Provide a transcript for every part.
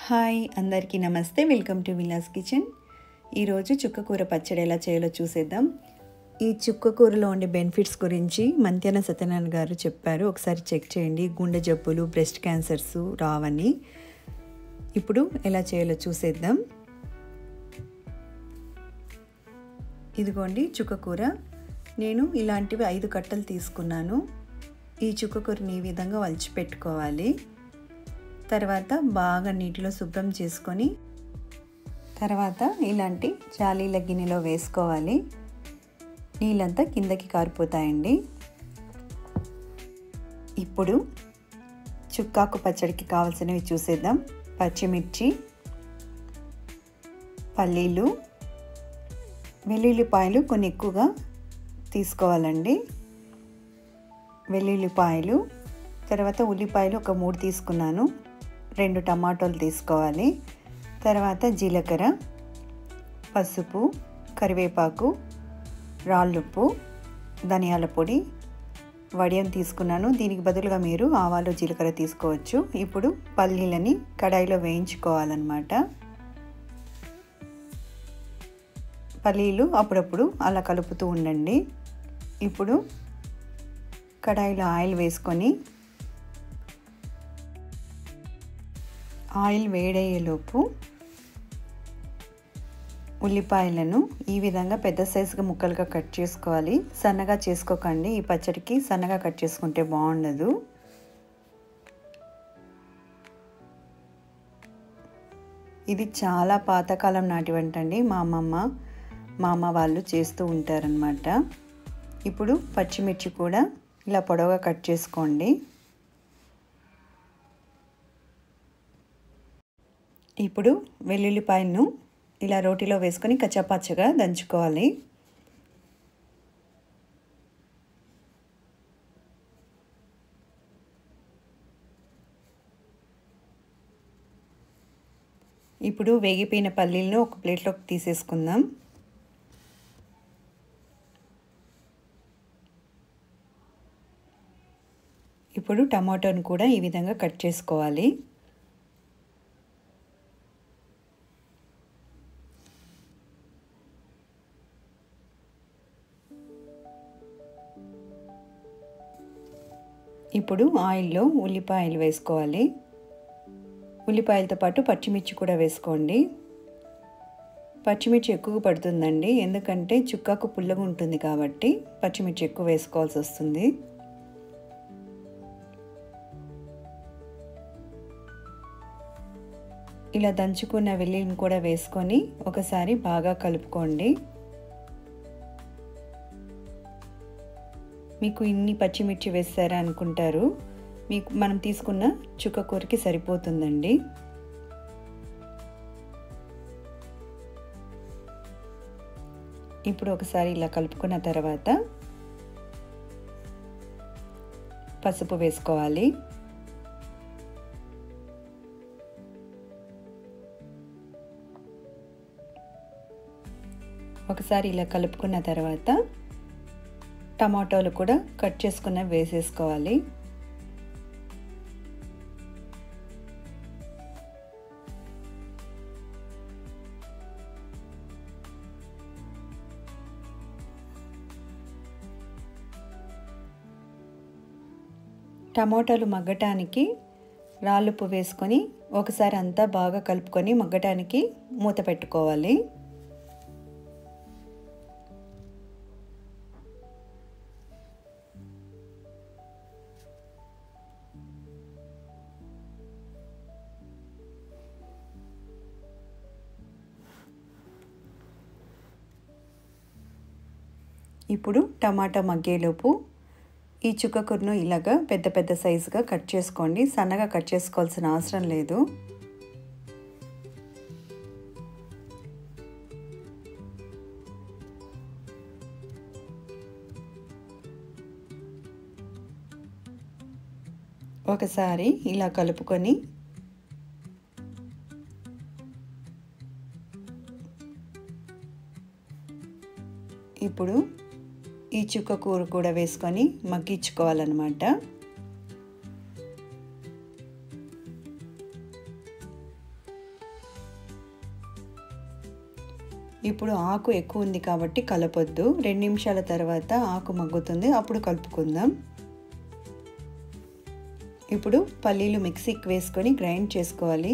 Hi అందరికీ నమస్తే. Welcome to Vilas kitchen. ఈరోజు చుక్కకూర పచ్చడి ఎలా చేయాలో చూసేద్దాం. ఈ చుక్కకూరలో ఉండే బెనిఫిట్స్ గురించి మంత్యాన సత్యనారాయణ గారు చెప్పారు. ఒకసారి చెక్ చేయండి. గుండె జబ్బులు, బ్రెస్ట్ క్యాన్సర్స్ రావని. ఇప్పుడు ఎలా చేయాలో చూసేద్దాం. ఇదిగోండి చుక్కకూర. నేను ఇలాంటివి 5 కట్టలు తీసుకున్నాను. ఈ చుక్కకూరని ఈ విధంగా వలిచి పెట్టుకోవాలి. తర్వాత బాగా నీటిలో శుభ్రం చేసుకొని తర్వాత ఇలాంటి జాలీల గిన్నెలో వేసుకోవాలి. నీళ్ళంతా కిందకి కారిపోతాయండి. ఇప్పుడు చుక్కాకు పచ్చడికి కావాల్సినవి చూసేద్దాం. పచ్చిమిర్చి, పల్లీలు, వెల్లుల్లిపాయలు కొన్ని ఎక్కువగా తీసుకోవాలండి. వెల్లుల్లిపాయలు, తర్వాత ఉల్లిపాయలు ఒక 3 తీసుకున్నాను. 2 టమాటాలు తీసుకోవాలి. తర్వాత జీలకర్ర, పసుపు, కరివేపాకు, రాళ్ళుప్పు, ధనియాల పొడి, వడియం తీసుకున్నాను. దీనికి బదులుగా మీరు ఆవాలు, జీలకర్ర తీసుకోవచ్చు. ఇప్పుడు పల్లీలని కడాయిలో వేయించుకోవాలన్నమాట. పల్లీలు అప్పుడప్పుడు అలా కలుపుతూ ఉండండి. ఇప్పుడు కడాయిలో ఆయిల్ వేసుకొని ఆయిల్ వేడయ్యేలోపు ఉల్లిపాయలను ఈ విధంగా పెద్ద సైజుగా ముక్కలుగా కట్ చేసుకోవాలి. సన్నగా చేసుకోకండి. ఈ పచ్చడికి సన్నగా కట్ చేసుకుంటే బాగుండదు. ఇది చాలా పాతకాలం నాటి వంట అండి. మా అమ్మ వాళ్ళు చేస్తూ ఉంటారనమాట. ఇప్పుడు పచ్చిమిర్చి కూడా ఇలా పొడవుగా కట్ చేసుకోండి. ఇప్పుడు వెల్లుల్లిపాయలను ఇలా రోటిలో వేసుకొని కచ్చాపచ్చగా దంచుకోవాలి. ఇప్పుడు వేగిపోయిన పల్లీలను ఒక ప్లేట్లోకి తీసేసుకుందాం. ఇప్పుడు టమాటోను కూడా ఈ విధంగా కట్ చేసుకోవాలి. ఇప్పుడు ఆయిల్లో ఉల్లిపాయలు వేసుకోవాలి. ఉల్లిపాయలతో పాటు పచ్చిమిర్చి కూడా వేసుకోండి. పచ్చిమిర్చి ఎక్కువ పడుతుందండి, ఎందుకంటే చుక్కాకు పుల్లగా ఉంటుంది కాబట్టి పచ్చిమిర్చి ఎక్కువ వేసుకోవాల్సి వస్తుంది. ఇలా దంచుకున్న వెల్లుల్లిని కూడా వేసుకొని ఒకసారి బాగా కలుపుకోండి. మీకు ఇన్ని పచ్చిమిర్చి వేస్తారా అనుకుంటారు. మీకు మనం తీసుకున్న చుక్కకూరకి సరిపోతుందండి. ఇప్పుడు ఒకసారి ఇలా కలుపుకున్న తర్వాత పసుపు వేసుకోవాలి. ఒకసారి ఇలా కలుపుకున్న తర్వాత టమాటాలు కూడా కట్ చేసుకున్న వేసేసుకోవాలి. టమాటాలు మగ్గటానికి రాళ్ళుప్పు వేసుకొని ఒకసారి అంతా బాగా కలుపుకొని మగ్గటానికి మూత పెట్టుకోవాలి. ఇప్పుడు టమాటా మగ్గేలోపు ఈ చుక్కకూరను ఇలాగా పెద్ద పెద్ద సైజుగా కట్ చేసుకోండి. సన్నగా కట్ చేసుకోవాల్సిన అవసరం లేదు. ఒకసారి ఇలా కలుపుకొని ఇప్పుడు ఈ చుక్కకూర కూడా వేసుకొని మగ్గించుకోవాలన్నమాట. ఇప్పుడు ఆకు ఎక్కువ ఉంది కాబట్టి కలపొద్దు. 2 నిమిషాల తర్వాత ఆకు మగ్గుతుంది, అప్పుడు కలుపుకుందాం. ఇప్పుడు పల్లీలు మిక్సీకి వేసుకొని గ్రైండ్ చేసుకోవాలి.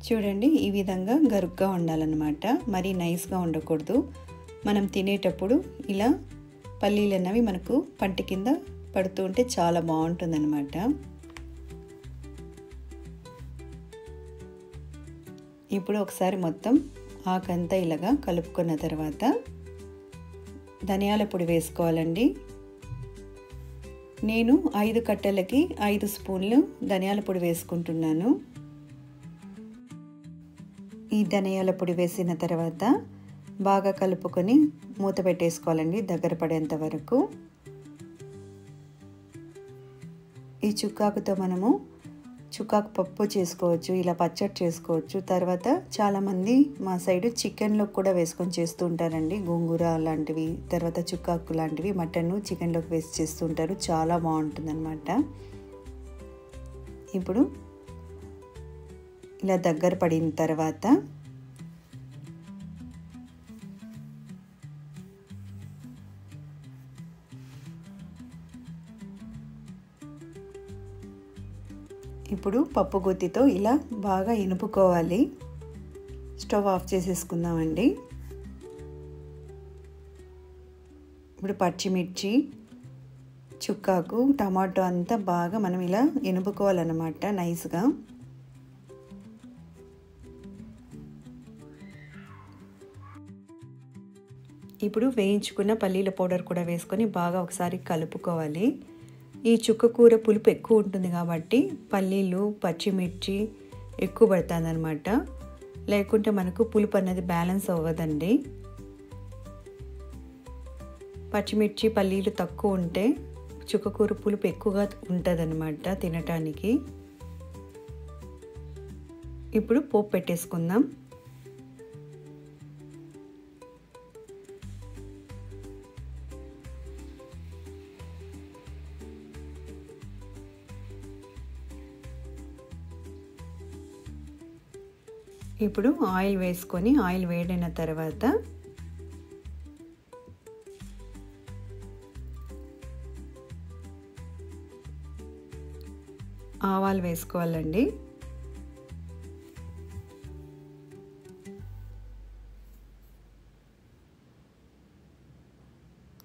చూడండి, ఈ విధంగా గరుగ్గా ఉండాలన్నమాట, మరీ నైస్గా ఉండకూడదు. మనం తినేటప్పుడు ఇలా పల్లీలు అన్నవి మనకు పంట కింద పడుతూ ఉంటే చాలా బాగుంటుందన్నమాట. ఇప్పుడు ఒకసారి మొత్తం ఆకంతా ఇలాగా కలుపుకున్న తర్వాత ధనియాల పొడి వేసుకోవాలండి. నేను 5 కట్టెలకి 5 స్పూన్లు ధనియాల పొడి వేసుకుంటున్నాను. ఈ ధనియాల పొడి వేసిన తర్వాత బాగా కలుపుకొని మూత పెట్టేసుకోవాలండి దగ్గర పడేంత వరకు. ఈ చుక్కాకుతో మనము చుక్కాకు పప్పు చేసుకోవచ్చు, ఇలా పచ్చడి చేసుకోవచ్చు. తర్వాత చాలామంది మా సైడు చికెన్లో కూడా వేసుకొని చేస్తూ ఉంటారండి, గోంగూర లాంటివి, తర్వాత చుక్కాకు లాంటివి మటన్ చికెన్లోకి వేసి చేస్తూ ఉంటారు, చాలా బాగుంటుందన్నమాట. ఇప్పుడు ఇలా దగ్గర పడిన తర్వాత ఇప్పుడు పప్పు గుత్తితో ఇలా బాగా ఇనుపుకోవాలి. Stove off చేసేసుకుందామండి. ఇప్పుడు పచ్చిమిర్చి, చుక్కాకు, టమాటో అంతా బాగా మనం ఇలా ఇనుపుకోవాలన్నమాట నైస్గా. ఇప్పుడు వేయించుకున్న పల్లీల పౌడర్ కూడా వేసుకొని బాగా ఒకసారి కలుపుకోవాలి. ఈ చుక్కకూర పులుపు ఎక్కువ ఉంటుంది కాబట్టి పల్లీలు, పచ్చిమిర్చి ఎక్కువ పడుతుంది అన్నమాట, లేకుంటే మనకు పులుపు అనేది బ్యాలెన్స్ అవ్వదండి. పచ్చిమిర్చి, పల్లీలు తక్కువ ఉంటే చుక్కకూర పులుపు ఎక్కువగా ఉంటుందన్నమాట తినటానికి. ఇప్పుడు పోపు పెట్టేసుకుందాం. ఇప్పుడు ఆయిల్ వేసుకొని ఆయిల్ వేడైన తర్వాత ఆవాలు వేసుకోవాలండి.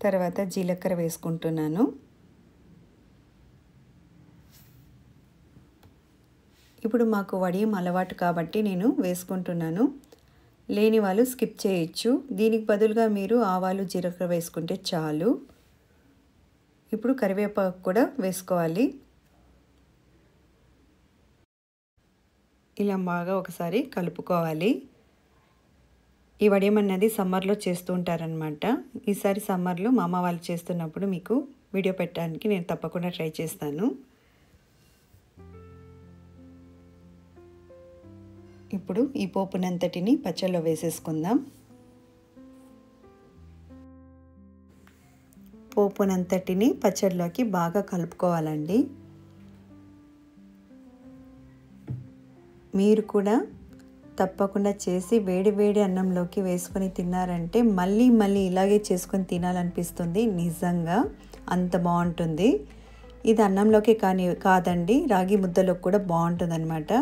తర్వాత జీలకర్ర వేసుకుంటున్నాను. ఇప్పుడు మాకు వడియం అలవాటు కాబట్టి నేను వేసుకుంటున్నాను, లేని వాళ్ళు స్కిప్ చేయొచ్చు. దీనికి బదులుగా మీరు ఆవాలు, జీలకర్ర వేసుకుంటే చాలు. ఇప్పుడు కరివేపాకు కూడా వేసుకోవాలి. ఇలా బాగా ఒకసారి కలుపుకోవాలి. ఈ వడియం అన్నది సమ్మర్లో చేస్తూ ఉంటారనమాట. ఈసారి సమ్మర్లో మా అమ్మ వాళ్ళు చేస్తున్నప్పుడు మీకు వీడియో పెట్టడానికి నేను తప్పకుండా ట్రై చేస్తాను. ఇప్పుడు ఈ పోపునంతటిని పచ్చళ్ళలో వేసేసుకుందాం. పోపునంతటిని పచ్చడిలోకి బాగా కలుపుకోవాలండి. మీరు కూడా తప్పకుండా చేసి వేడి వేడి అన్నంలోకి వేసుకొని తిన్నారంటే మళ్ళీ మళ్ళీ ఇలాగే చేసుకొని తినాలనిపిస్తుంది. నిజంగా అంత బాగుంటుంది. ఇది అన్నంలోకి కాదండి, రాగి ముద్దలోకి కూడా బాగుంటుంది అనమాట.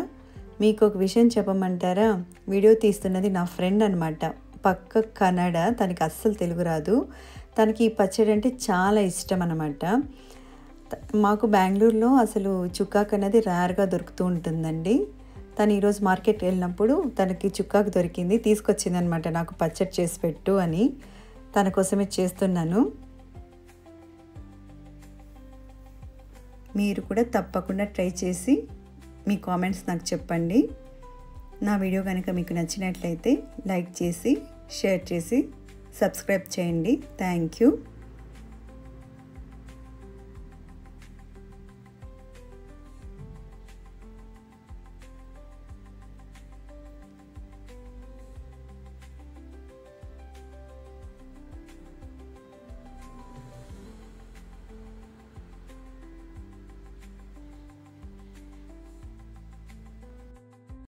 మీకు ఒక విషయం చెప్పమంటారా? వీడియో తీస్తున్నది నా ఫ్రెండ్ అనమాట, పక్క కన్నడ, తనకి అస్సలు తెలుగు రాదు. తనకి ఈ పచ్చడి అంటే చాలా ఇష్టం అనమాట. మాకు బెంగళూరులో అసలు చుక్కాకు అనేది రేర్గా దొరుకుతూ ఉంటుందండి. తను ఈరోజు మార్కెట్కి వెళ్ళినప్పుడు తనకి చుక్కాకు దొరికింది, తీసుకొచ్చింది అనమాట, నాకు పచ్చడి చేసి పెట్టు అని. తన కోసమే చేస్తున్నాను. మీరు కూడా తప్పకుండా ట్రై చేసి మీ కామెంట్స్ నాకు చెప్పండి. నా వీడియో కనుక మీకు నచ్చినట్లయితే లైక్ చేసి, షేర్ చేసి, సబ్స్క్రైబ్ చేయండి. Thank you.